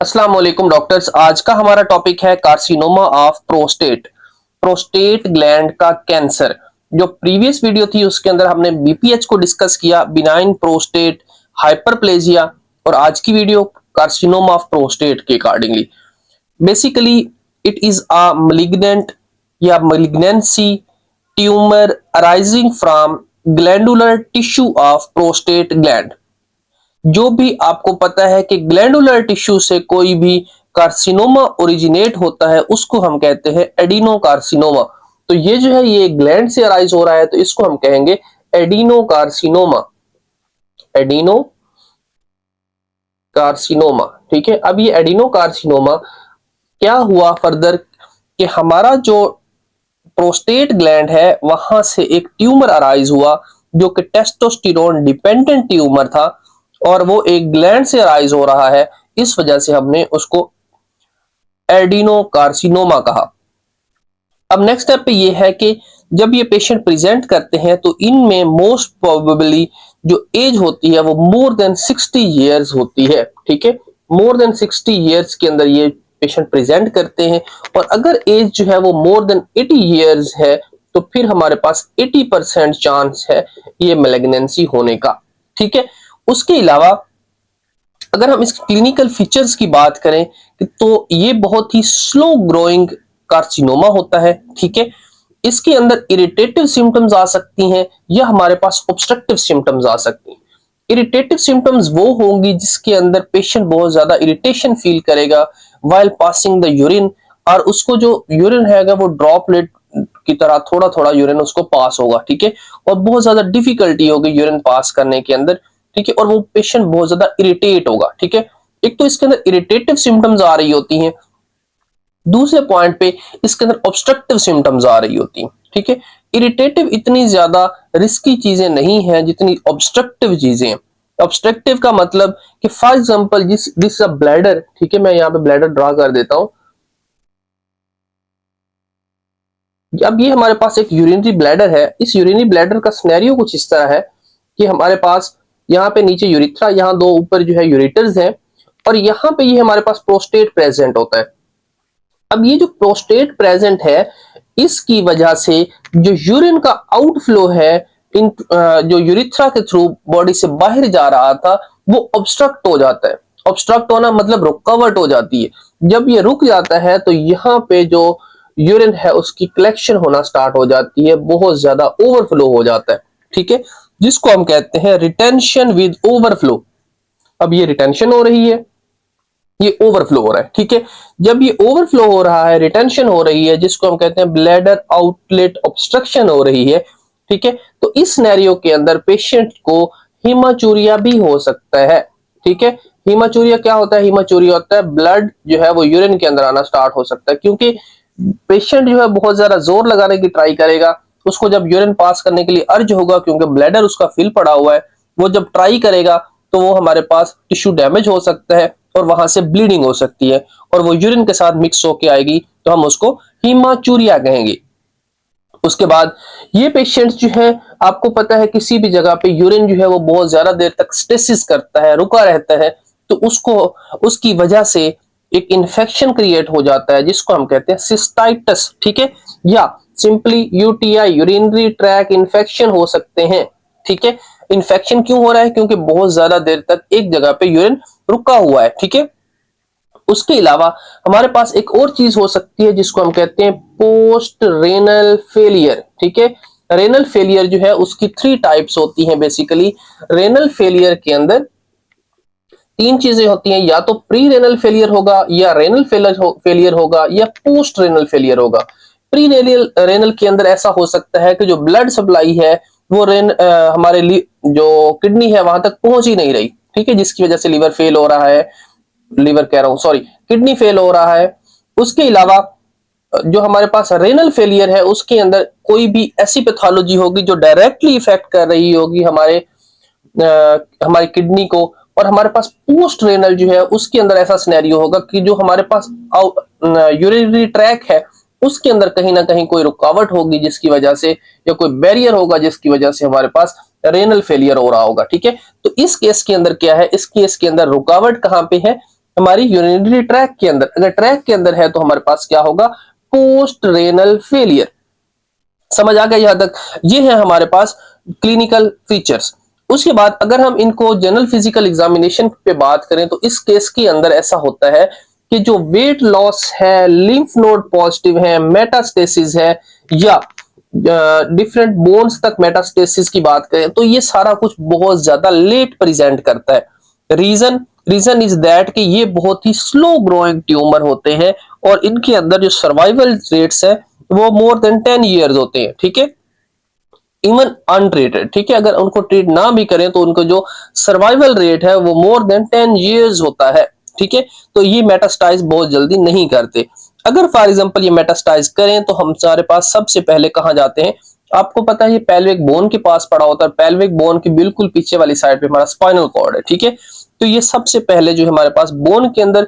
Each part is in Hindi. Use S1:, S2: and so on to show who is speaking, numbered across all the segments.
S1: अस्सलाम वालेकुम डॉक्टर्स। आज का हमारा टॉपिक है carcinoma of prostate, prostate gland का कैंसर। जो प्रीवियस वीडियो थी उसके अंदर हमने बीपीएच को डिस्कस किया, बिनाइन प्रोस्टेट हाइपरप्लेजिया, और आज की वीडियो कार्सिनोमा ऑफ प्रोस्टेट के accordingly. Basically it is a malignant या malignancy tumour arising from glandular tissue of prostate gland. जो भी आपको पता है कि ग्लैंडुलर टिश्यू से कोई भी कार्सिनोमा ओरिजिनेट होता है उसको हम कहते हैं एडिनो कार्सिनोमा। तो ये जो है ये ग्लैंड से अराइज हो रहा है तो इसको हम कहेंगे एडिनो कार्सिनोमा, एडिनो कार्सिनोमा। ठीक है, अब ये एडिनो कार्सिनोमा क्या हुआ फर्दर कि हमारा जो प्रोस्टेट ग्लैंड है वहां से एक ट्यूमर अराइज हुआ जो कि टेस्टोस्टेरोन डिपेंडेंट ट्यूमर था और वो एक ग्लैंड से अराइज हो रहा है, इस वजह से हमने उसको एडिनो कार्सिनोमा कहा। अब नेक्स्ट स्टेप पे ये है कि जब ये पेशेंट प्रेजेंट करते हैं तो इनमें मोस्ट प्रोबेबली जो एज होती है वो मोर देन 60 ईयर्स होती है। ठीक है, मोर देन 60 ईयर्स के अंदर ये पेशेंट प्रेजेंट करते हैं, और अगर एज जो है वो मोर देन 80 ईयर्स है तो फिर हमारे पास 80% चांस है ये मैलिग्नेंसी होने का। ठीक है, उसके अलावा अगर हम इस क्लिनिकल फीचर्स की बात करें तो ये बहुत ही स्लो ग्रोइंग कार्सिनोमा होता है। ठीक है, इसके अंदर इरिटेटिव सिम्टम्स आ सकती हैं या हमारे पास ऑब्स्ट्रक्टिव सिम्टम्स आ सकती हैं। इरिटेटिव सिम्टम्स वो होंगी जिसके अंदर पेशेंट बहुत ज्यादा इरिटेशन फील करेगा व्हाइल पासिंग द यूरिन, और उसको जो यूरिन है वो ड्रॉपलेट की तरह थोड़ा थोड़ा यूरिन उसको पास होगा। ठीक है, और बहुत ज्यादा डिफिकल्टी होगी यूरिन पास करने के अंदर। ठीक है, और वो पेशेंट बहुत ज्यादा इरिटेट होगा। ठीक है, एक तो इसके अंदर इरिटेटिव सिम्टम्स आ रही होती हैं, दूसरे पॉइंट पे इसके अंदर ऑब्स्ट्रक्टिव सिम्टम्स आ रही होती हैं। ठीक है, इरिटेटिव इतनी ज्यादा रिस्की चीजें नहीं है जितनी ऑब्स्ट्रक्टिव चीजें हैं। ऑब्स्ट्रक्टिव का मतलब कि for example this a bladder. ठीक है, मैं यहाँ पे ब्लैडर ड्रा कर देता हूं। अब ये हमारे पास एक यूरिनरी ब्लैडर है। इस यूरिनरी ब्लैडर का सिनेरियो कुछ इस तरह है कि हमारे पास यहाँ पे नीचे यूरिथ्रा, यहाँ दो ऊपर जो है यूरिटर्स हैं, और यहाँ पे ये हमारे पास प्रोस्टेट प्रेजेंट होता है। अब ये जो प्रोस्टेट प्रेजेंट है इसकी वजह से जो यूरिन का आउटफ्लो है इन जो यूरिथ्रा के थ्रू बॉडी से बाहर जा रहा था वो ऑब्स्ट्रक्ट हो जाता है। ऑब्स्ट्रक्ट होना मतलब रुकावट हो जाती है। जब ये रुक जाता है तो यहाँ पे जो यूरिन है उसकी कलेक्शन होना स्टार्ट हो जाती है, बहुत ज्यादा ओवरफ्लो हो जाता है। ठीक है, जिसको हम कहते हैं रिटेंशन विद ओवरफ्लो। अब ये रिटेंशन हो रही है, ये ओवरफ्लो हो रहा है। ठीक है, जब ये ओवरफ्लो हो रहा है, रिटेंशन हो रही है, जिसको हम कहते हैं ब्लैडर आउटलेट ऑब्स्ट्रक्शन हो रही है। ठीक है, तो इस सिनेरियो के अंदर पेशेंट को हीमाचूरिया भी हो सकता है। ठीक है, हीमाचूरिया क्या होता है? हीमाचूरिया होता है ब्लड जो है वो यूरिन के अंदर आना स्टार्ट हो सकता है, क्योंकि पेशेंट जो है बहुत ज्यादा जोर लगाने की ट्राई करेगा। उसको जब यूरिन पास करने के लिए अर्ज होगा, क्योंकि ब्लैडर उसका फिल पड़ा हुआ है, वो जब ट्राई करेगा तो वो हमारे पास टिश्यू डैमेज हो सकता है और वहां से ब्लीडिंग हो सकती है, और वो यूरिन के साथ मिक्स होके आएगी तो हम उसको हीमाचूरिया कहेंगे। उसके बाद ये पेशेंट जो है, आपको पता है किसी भी जगह पे यूरिन जो है वो बहुत ज्यादा देर तक स्टेसिस करता है, रुका रहता है, तो उसको उसकी वजह से एक इंफेक्शन क्रिएट हो जाता है जिसको हम कहते हैं सिस्टाइटिस। ठीक है, या simply UTI, urinary track infection हो सकते हैं। ठीक है, इन्फेक्शन क्यों हो रहा है? क्योंकि बहुत ज्यादा देर तक एक जगह पे यूरिन रुका हुआ है। ठीक है, उसके अलावा हमारे पास एक और चीज हो सकती है जिसको हम कहते हैं पोस्ट रेनल फेलियर। ठीक है, रेनल फेलियर जो है उसकी 3 टाइप्स होती हैं बेसिकली। रेनल फेलियर के अंदर 3 चीजें होती हैं, या तो प्री रेनल फेलियर होगा, या रेनल फेलियर होगा, या पोस्ट रेनल फेलियर होगा। प्री रेनल रेनल के अंदर ऐसा हो सकता है कि जो ब्लड सप्लाई है वो हमारे जो किडनी है वहां तक पहुंच ही नहीं रही। ठीक है, जिसकी वजह से लीवर फेल हो रहा है, लीवर कह रहा हूं सॉरी, किडनी फेल हो रहा है। उसके अलावा जो हमारे पास रेनल फेलियर है उसके अंदर कोई भी ऐसी पैथोलॉजी होगी जो डायरेक्टली इफेक्ट कर रही होगी हमारी किडनी को, और हमारे पास पोस्ट रेनल जो है उसके अंदर ऐसा सिनेरियो होगा कि जो हमारे पास यूरिनरी ट्रैक है उसके अंदर कहीं ना कहीं कोई रुकावट होगी जिसकी वजह से, या कोई बैरियर होगा जिसकी वजह से हमारे पास रेनल फेलियर हो रहा होगा। ठीक है, तो इस केस के अंदर क्या है? इस केस के अंदर रुकावट कहां पे है? हमारी यूरिनरी ट्रैक के अंदर, अगर ट्रैक के अंदर है तो हमारे पास क्या होगा, पोस्ट रेनल फेलियर। समझ आ गया यहां तक? ये है हमारे पास क्लिनिकल फीचर्स। उसके बाद अगर हम इनको जनरल फिजिकल एग्जामिनेशन पे बात करें तो इस केस के अंदर ऐसा होता है कि जो वेट लॉस है, लिम्फ नोड पॉजिटिव है, मेटास्टेसिस है, या डिफरेंट बोन्स तक मेटास्टेसिस की बात करें तो ये सारा कुछ बहुत ज्यादा लेट प्रेजेंट करता है। रीजन इज दैट कि ये बहुत ही स्लो ग्रोइंग ट्यूमर होते हैं और इनके अंदर जो सर्वाइवल रेट्स है वो मोर देन 10 ईयर्स होते हैं, ठीक है, इवन अनट्रीटेड, ठीक है, अगर उनको ट्रीट ना भी करें तो उनको जो सर्वाइवल रेट है वो मोर देन 10 ईयर्स होता है, ठीक है। तो ये मेटास्टाइज बहुत जल्दी नहीं करते। अगर फॉर एग्जांपल ये मेटास्टाइज करें तो हम हमारे पास सबसे पहले कहां जाते हैं, आपको पता है ये पेल्विक बोन के पास पड़ा होता है, पेल्विक बोन के बिल्कुल पीछे वाली साइड पे हमारा स्पाइनल कॉर्ड है, ठीक है। तो ये सबसे पहले जो हमारे पास बोन के अंदर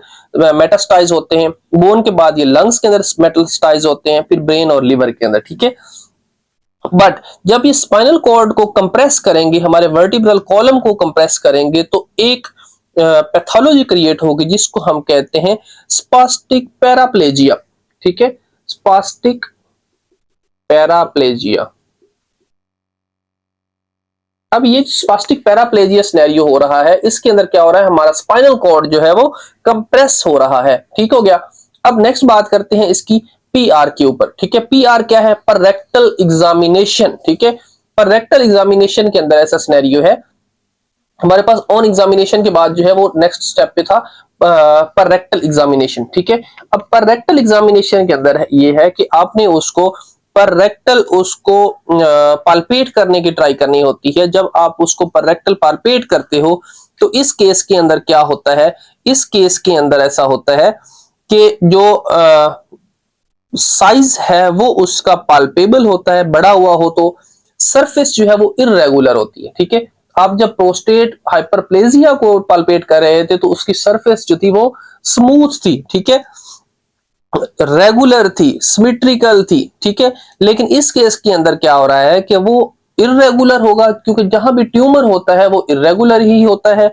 S1: मेटास्टाइज होते हैं, बोन के बाद ये लंग्स के अंदर मेटास्टाइज होते हैं, फिर ब्रेन और लिवर के अंदर, ठीक है। बट जब ये स्पाइनल कॉर्ड को कंप्रेस करेंगे, हमारे वर्टिब्रल कॉलम को कंप्रेस करेंगे तो एक पैथोलॉजी क्रिएट होगी जिसको हम कहते हैं स्पास्टिक पैराप्लेजिया, ठीक है, स्पास्टिक पैराप्लेजिया। अब ये स्पास्टिक पैराप्लेजिया सिनेरियो हो रहा है, इसके अंदर क्या हो रहा है, हमारा स्पाइनल कॉर्ड जो है वो कंप्रेस हो रहा है, ठीक हो गया। अब नेक्स्ट बात करते हैं इसकी पीआर के ऊपर, ठीक है। पीआर क्या है, पर रेक्टल एग्जामिनेशन, ठीक है। पर रेक्टल एग्जामिनेशन के अंदर ऐसा सिनेरियो है, हमारे पास ऑन एग्जामिनेशन के बाद जो है वो नेक्स्ट स्टेप पे था पर रेक्टल एग्जामिनेशन, ठीक है। अब पर रेक्टल एग्जामिनेशन के अंदर ये है कि आपने उसको पर रेक्टल उसको पाल्पेट करने की ट्राई करनी होती है। जब आप उसको पर रेक्टल पाल्पेट करते हो तो इस केस के अंदर क्या होता है, इस केस के अंदर ऐसा होता है कि जो साइज है वो उसका पाल्पेबल होता है, बड़ा हुआ हो तो सरफेस जो है वो इररेगुलर होती है, ठीक है। आप जब प्रोस्टेट हाइपरप्लेजिया को पाल्पेट कर रहे थे तो उसकी सरफेस जो थी वो स्मूथ थी, ठीक है, रेगुलर थी, सिमेट्रिकल थी, ठीक है। लेकिन इस केस के अंदर क्या हो रहा है कि वो इररेगुलर होगा, क्योंकि जहां भी ट्यूमर होता है वो इररेगुलर ही होता है,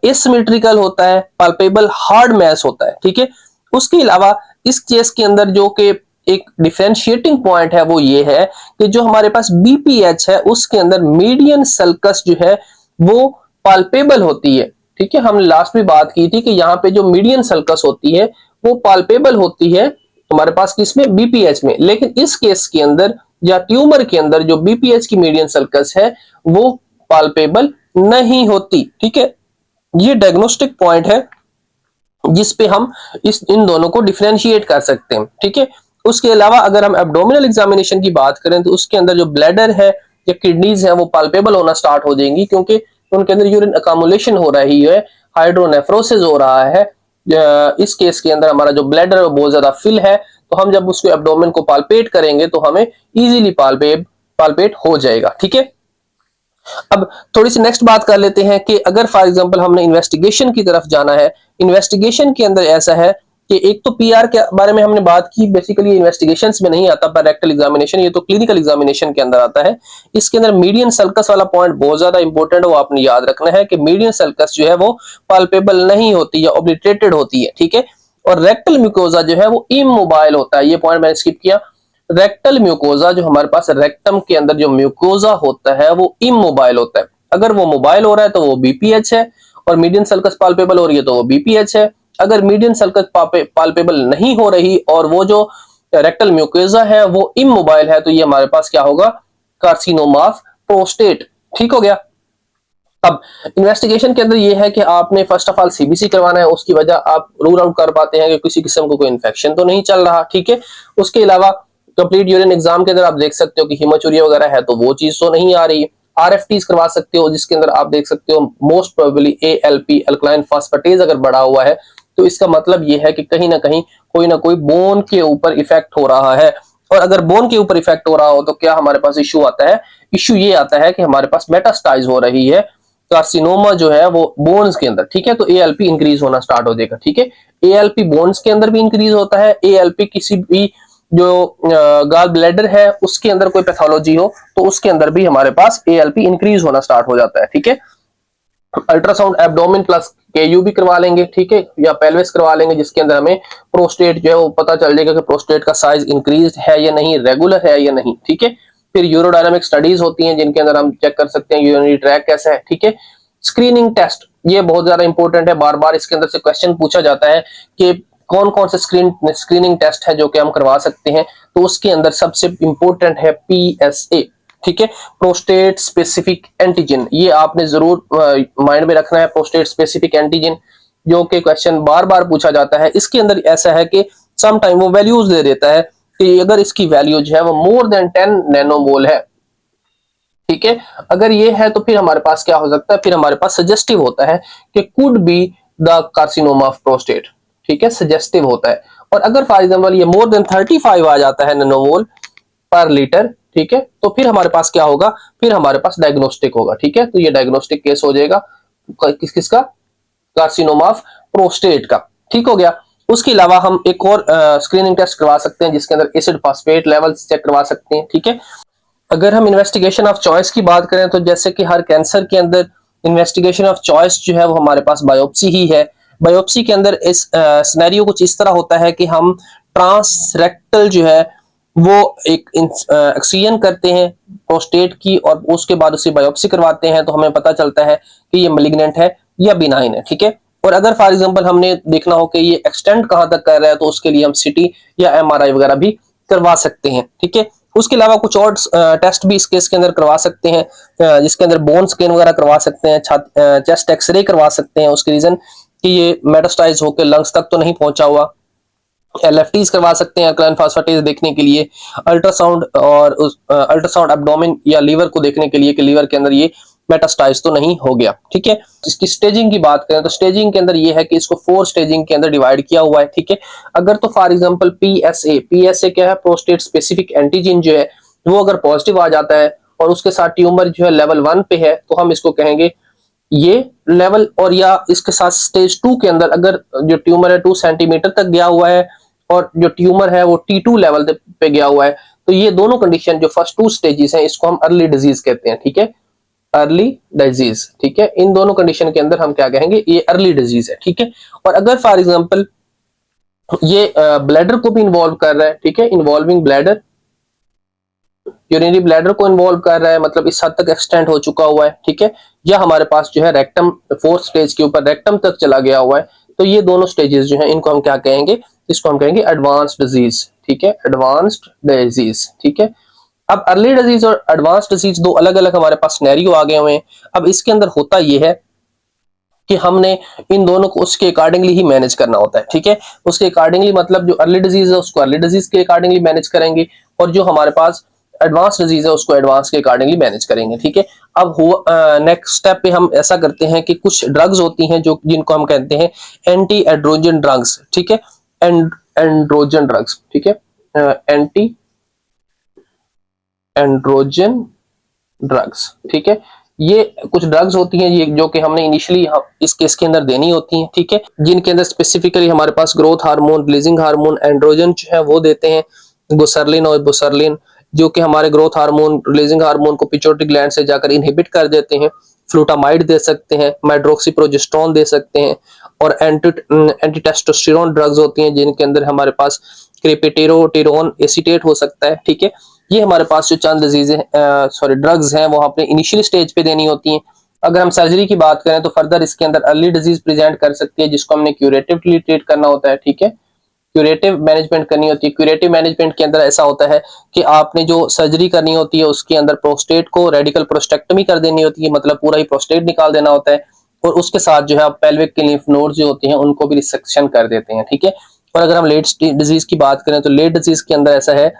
S1: एसिमेट्रिकल होता है, पाल्पेबल हार्ड मैस होता है, ठीक है। उसके अलावा इस केस के अंदर जो कि एक डिफरेंशिएटिंग पॉइंट है वो ये है कि जो हमारे पास बीपीएच है उसके अंदर मीडियन सल्कस जो है वो पाल्पेबल होती है, ठीक है। हमने लास्ट में बात की थी कि यहाँ पे जो मीडियन सल्कस होती है वो पाल्पेबल होती है हमारे पास किसमें, बीपीएच में। लेकिन इस केस के अंदर या ट्यूमर के अंदर जो बीपीएच की मीडियन सल्कस है वो पाल्पेबल नहीं होती, ठीक है। ये डायग्नोस्टिक पॉइंट है जिस पे हम इन दोनों को डिफरेंशिएट कर सकते हैं, ठीक है। उसके अलावा अगर हम एब्डोमिनल एग्जामिनेशन की बात करें तो उसके अंदर जो ब्लैडर है या किडनीज है वो पाल्पेबल होना स्टार्ट हो जाएंगी, क्योंकि उनके अंदर यूरिन अकामुलेशन हो रही है, हाइड्रोनेफ्रोसिस हो रहा है। इस केस के अंदर हमारा जो ब्लैडर है बहुत ज्यादा फिल है, तो हम जब उसको एब्डोमेन को पाल्पेट करेंगे तो हमें इजीली पाल्पेट हो जाएगा, ठीक है। अब थोड़ी सी नेक्स्ट बात कर लेते हैं कि अगर फॉर एग्जांपल हमने इन्वेस्टिगेशन की तरफ जाना है, इन्वेस्टिगेशन के अंदर ऐसा है कि एक तो पीआर के बारे में हमने बात की, बेसिकली इन्वेस्टिगेशंस में नहीं आता पर रेक्टल एग्जामिनेशन, ये तो क्लिनिकल एग्जामिनेशन के अंदर आता है। इसके अंदर मीडियन सल्कस वाला पॉइंट बहुत ज्यादा इंपॉर्टेंट है, वो आपने याद रखना है कि मीडियन सल्कस जो है वो पाल्पेबल नहीं होती या ओब्लिटरेटेड होती है, ठीक है। और रेक्टल म्यूकोजा जो है वो इमोबाइल होता है, ये पॉइंट मैंने स्किप किया। रेक्टल म्यूकोजा जो हमारे पास रेक्टम के अंदर जो म्यूकोजा होता है वो इमोबाइल होता है। अगर वो मोबाइल हो रहा है तो वो बीपीएच है, और मीडियन सल्कस पाल्पेबल हो रही है तो वो बीपीएच है। अगर मीडियन सल्कस पाल्पेबल नहीं हो रही और वो जो रेक्टल म्यूकोजा है वो इमोबाइल है तो ये हमारे पास क्या होगा, कार्सिनोमा ऑफ प्रोस्टेट, ठीक हो गया। अब इन्वेस्टिगेशन के अंदर ये है कि आपने फर्स्ट ऑफ ऑल सीबीसी करवाना है, उसकी वजह आप रूल आउट कर पाते हैं कि किसी किस्म को कोई इन्फेक्शन तो नहीं चल रहा, ठीक है। उसके अलावा कंप्लीट यूरिन एग्जाम के अंदर आप देख सकते हो कि हीमोचूरिया वगैरह है तो वो चीज तो नहीं आ रही। आरएफटीज करवा सकते हो जिसके अंदर आप देख सकते हो most probably ALP alkaline phosphatase अगर बढ़ा हुआ है तो इसका मतलब ये है कि कहीं ना कोई बोन के ऊपर इफेक्ट हो रहा है। और अगर बोन के ऊपर इफेक्ट हो रहा हो तो क्या हमारे पास इश्यू आता है, इश्यू ये आता है कि हमारे पास मेटास्टाइज हो रही है कार्सिनोमा जो है वो बोन्स के अंदर, ठीक है। तो एएलपी इंक्रीज होना स्टार्ट हो जाएगा, ठीक है। एएलपी बोन्स के अंदर भी इंक्रीज होता है, एएलपी किसी भी जो गॉल ब्लैडर है उसके अंदर कोई पैथोलॉजी हो तो उसके अंदर भी हमारे पास एएलपी इंक्रीज होना स्टार्ट हो जाता है, ठीक है। अल्ट्रासाउंड एब्डोमेन प्लस केयू भी करवा लेंगे, ठीक है, या पेल्विस करवा लेंगे, जिसके अंदर हमें प्रोस्टेट जो है वो पता चल जाएगा कि प्रोस्टेट का साइज इंक्रीज है या नहीं, रेगुलर है या नहीं, ठीक है। फिर यूरोडायनामिक स्टडीज होती हैं जिनके अंदर हम चेक कर सकते हैं यूरिनरी ट्रैक कैसा है, ठीक है। स्क्रीनिंग टेस्ट, ये बहुत ज्यादा इंपॉर्टेंट है, बार बार इसके अंदर से क्वेश्चन पूछा जाता है कि कौन कौन से स्क्रीनिंग टेस्ट है जो कि हम करवा सकते हैं। तो उसके अंदर सबसे इंपॉर्टेंट है PSA, ठीक है, प्रोस्टेट स्पेसिफिक एंटीजन। ये आपने जरूर माइंड में रखना है, प्रोस्टेट स्पेसिफिक एंटीजन, जो कि क्वेश्चन बार बार पूछा जाता है। इसके अंदर ऐसा है कि सम टाइम वो वैल्यूज दे देता है कि अगर इसकी वैल्यू जो है वो मोर देन 10 नैनोमोल है, ठीक है, अगर ये है तो फिर हमारे पास क्या हो सकता है, फिर हमारे पास सजेस्टिव होता है कि could be the carcinoma of prostate, ठीक है, सजेस्टिव होता है। और अगर फॉर एग्जांपल ये मोर देन 35 आ जाता है नैनोमोल पर लीटर, ठीक है, तो फिर हमारे पास क्या होगा, फिर हमारे पास डायग्नोस्टिक होगा, ठीक है। तो ये डायग्नोस्टिक केस हो जाएगा किसका, कार्सिनोमा ऑफ प्रोस्टेट का, ठीक हो गया। उसके अलावा हम एक और स्क्रीनिंग टेस्ट करवा सकते हैं जिसके अंदर एसिड फास्फेट लेवल्स चेक करवा सकते हैं, ठीक है। अगर हम इन्वेस्टिगेशन ऑफ चॉइस की बात करें तो जैसे कि हर कैंसर के अंदर इन्वेस्टिगेशन ऑफ चॉइस जो है वो हमारे पास बायोप्सी ही है। बायोप्सी के अंदर इस सिनेरियो कुछ इस तरह होता है कि हम ट्रांसरेक्टल जो है वो एक एक्सट्रूजन करते हैं प्रोस्टेट की, और उसके बाद उसे बायोप्सी करवाते हैं, तो हमें पता चलता है कि ये मैलिग्नेंट है या बिनाइन है, ठीक है। और अगर फॉर एग्जांपल हमने देखना हो कि ये एक्सटेंड कहां तक कर रहा है, तो उसके लिए हम सिटी या MRI वगैरह भी करवा सकते हैं, ठीक है। उसके अलावा कुछ और टेस्ट भी इस केस के अंदर करवा सकते हैं, जिसके अंदर बोन स्कैन वगैरह करवा सकते हैं, चेस्ट एक्सरे करवा सकते हैं, उसके रीजन कि ये मेटास्टाइज होकर लंग्स तक तो नहीं पहुंचा हुआ। LFTs करवा सकते हैं अल्कलाइन फास्फेटेज देखने के लिए, अल्ट्रासाउंड और अल्ट्रासाउंड एब्डोमेन या लीवर को देखने के लिए कि लीवर के अंदर ये मेटास्टाइज तो नहीं हो गया, ठीक है। इसकी स्टेजिंग की बात करें तो स्टेजिंग के अंदर ये है कि इसको 4 स्टेजिंग के अंदर डिवाइड किया हुआ है, ठीक है। अगर तो फॉर एग्जांपल PSA क्या है, प्रोस्टेट स्पेसिफिक एंटीजन जो है वो अगर पॉजिटिव आ जाता है और उसके साथ ट्यूमर जो है लेवल 1 पे है, तो हम इसको कहेंगे ये लेवल, और या इसके साथ स्टेज 2 के अंदर अगर जो ट्यूमर है 2 सेंटीमीटर तक गया हुआ है और जो ट्यूमर है वो T2 लेवल पे गया हुआ है, तो ये दोनों कंडीशन जो फर्स्ट 2 स्टेजेस हैं इसको हम अर्ली डिजीज कहते हैं, ठीक है, अर्ली डिजीज, ठीक है। इन दोनों कंडीशन के अंदर हम क्या कहेंगे, ये अर्ली डिजीज है, ठीक है। और अगर फॉर एग्जांपल ये ब्लैडर को भी इन्वॉल्व कर रहा है, ठीक है, इन्वॉल्विंग ब्लैडर, यूरिनरी ब्लैडर को इन्वॉल्व कर रहा है, मतलब इस हद तक एक्सटेंड हो चुका हुआ है, ठीक है, या हमारे पास जो है रेक्टम 4th स्टेज के ऊपर रेक्टम तक चला गया हुआ है, तो ये दोनों स्टेजेस जो है इनको हम क्या कहेंगे, इसको हम कहेंगे एडवांस्ड डिजीज, ठीक है, एडवांस्ड डिजीज, ठीक है। अब अर्ली डिजीज और एडवांस्ड डिजीज दो अलग अलग हमारे पास सिनेरियो आ गए हुए हैं। अब इसके अंदर होता यह है कि हमने इन दोनों को उसके अकॉर्डिंगली ही मैनेज करना होता है, ठीक है। उसके अकॉर्डिंगली मतलब जो अर्ली डिजीज है उसको अर्ली डिजीज के अकॉर्डिंगली मैनेज करेंगे, और जो हमारे पास एडवांस डिजीज है उसको एडवांस के अकॉर्डिंगली मैनेज करेंगे, ठीक है। अब नेक्स्ट स्टेप पे हम ऐसा करते हैं कि कुछ ड्रग्स होती हैं जो जिनको हम कहते हैं एंटी एंड्रोजन ड्रग्स, ठीक है, एंड्रोजन ड्रग्स, ठीक है, एंटी एंड्रोजन ड्रग्स, ठीक है। ये कुछ ड्रग्स होती हैं ये जो कि हमने इनिशियली इस केस के अंदर देनी होती हैं, ठीक है, जिनके अंदर स्पेसिफिकली हमारे पास growth hormone, releasing hormone, androgen जो है वो देते हैं, गुसरलिन और बुसरलिन, जो कि हमारे ग्रोथ हार्मोन, रिलीजिंग हार्मोन को पिट्यूटरी ग्लैंड से जाकर इनहिबिट कर देते हैं। फ्लूटामाइड दे सकते हैं, मेड्रोक्सीप्रोजेस्टेरोन दे सकते हैं, और एंटी टेस्टोस्टेरोन ड्रग्स होती हैं जिनके अंदर हमारे पास क्रेपेटेरोटेरोन एसीटेट हो सकता है, ठीक है। ये हमारे पास जो चंद ड्रग्स हैं वो आपने इनिशियल स्टेज पे देनी होती हैं। अगर हम सर्जरी की बात करें तो फर्दर इसके अंदर अर्ली डिजीज प्रेजेंट कर सकती है जिसको हमने क्यूरेटिवली ट्रीट करना होता है, ठीक है, क्यूरेटिव मैनेजमेंट करनी होती है। क्यूरेटिव मैनेजमेंट के अंदर ऐसा होता है कि आपने जो सर्जरी करनी होती है उसके अंदर प्रोस्टेट को रेडिकल प्रोस्टेक्टमी कर देनी होती है, मतलब पूरा ही प्रोस्टेट निकाल देना होता है, और उसके साथ जो है पेल्विक की लिम्फ नोड्स जो होती हैं उनको भी रिसेक्शन कर देते हैं, ठीक है। और अगर हम लेट डिजीज की बात करें तो लेट डिजीज के अंदर ऐसा है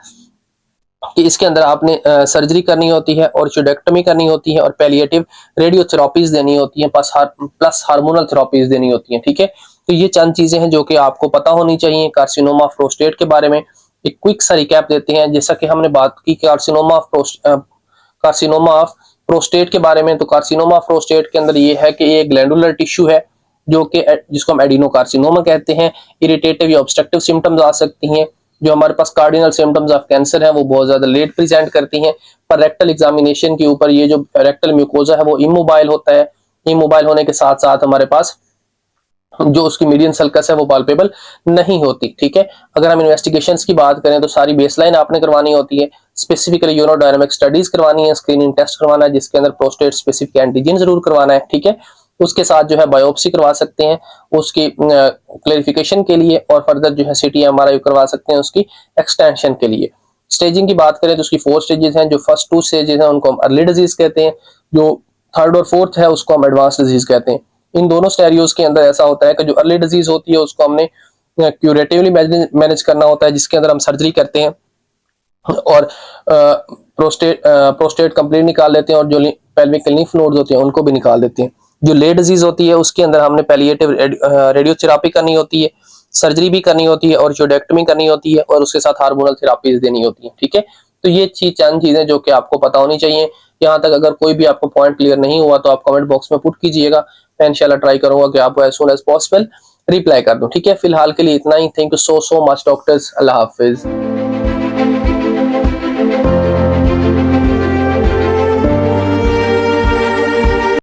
S1: कि इसके अंदर आपने सर्जरी करनी होती है और चूडेक्टमी करनी होती है और पैलिएटिव रेडियोथेरापीज देनी होती हैं, प्लस हार्मोनल थेरापीज देनी होती हैं, ठीक है। तो ये चंद चीजें हैं जो कि आपको पता होनी चाहिए कार्सिनोमा ऑफ प्रोस्टेट के बारे में। एक क्विक सा रिकैप देते हैं, जैसा कि हमने बात की कार्सिनोमा ऑफ प्रोस्टेट के बारे में। तो कार्सिनोमा ऑफ प्रोस्टेट के अंदर ये है कि ये ग्लैंडुलर टिश्यू है जो कि जिसको हम एडिनोकार्सिनोमा कहते हैं। इरिटेटिव या ऑब्स्ट्रक्टिव सिम्टम्स आ सकती हैं। जो हमारे पास कार्डिनल सिम्टम्स ऑफ कैंसर है वो बहुत ज्यादा लेट प्रेजेंट करती हैं, पर रेक्टल एग्जामिनेशन के ऊपर ये जो रेक्टल म्यूकोजा है वो इमोबाइल होता है। इमोबाइल होने के साथ साथ हमारे पास जो उसकी मीडियन सल्कस है वो पाल्पेबल नहीं होती। ठीक है, अगर हम इन्वेस्टिगेशंस की बात करें तो सारी बेसलाइन आपने करवानी होती है, स्पेसिफिकली यूरोडायनामिक स्टडीज करवानी है, स्क्रीनिंग टेस्ट करवाना है जिसके अंदर प्रोस्टेट स्पेसिफिक एंटीजन जरूर करवाना है। ठीक है, उसके साथ जो है बायोप्सी करवा सकते हैं उसकी क्लेरिफिकेशन के लिए, और फर्दर जो है सीटी एमआरआई करवा सकते हैं उसकी एक्सटेंशन के लिए। स्टेजिंग की बात करें तो उसकी 4 स्टेजेस हैं। जो फर्स्ट 2 स्टेजेस हैं उनको हम अर्ली डिजीज कहते हैं, जो थर्ड और फोर्थ है उसको हम एडवांस डिजीज कहते हैं। इन दोनों स्टेरियोज के अंदर ऐसा होता है कि जो अर्ली डिजीज होती है उसको हमने क्यूरेटिवली मैनेज करना होता है, जिसके अंदर हम सर्जरी करते हैं और प्रोस्टेट कंप्लीट निकाल लेते हैं, और जो पेल्विक लिम्फ नोड्स होते हैं उनको भी निकाल देते हैं। जो लेट डिजीज होती है उसके अंदर हमने पैलिएटिव रेडियोथेरापी करनी होती है, सर्जरी भी करनी होती है और जोडेक्टमी करनी होती है, और उसके साथ हार्मोनल थेरापीज देनी होती है। ठीक है, तो ये चंद चीजें जो कि आपको पता होनी चाहिए। यहाँ तक अगर कोई भी आपको पॉइंट क्लियर नहीं हुआ तो आप कमेंट बॉक्स में पुट कीजिएगा, मैं इंशाल्लाह ट्राई करूंगा कि आपको as soon as possible reply कर दूं। ठीक है, फिलहाल के लिए इतना ही। Thank you so much doctors, अल्लाह हाफिज।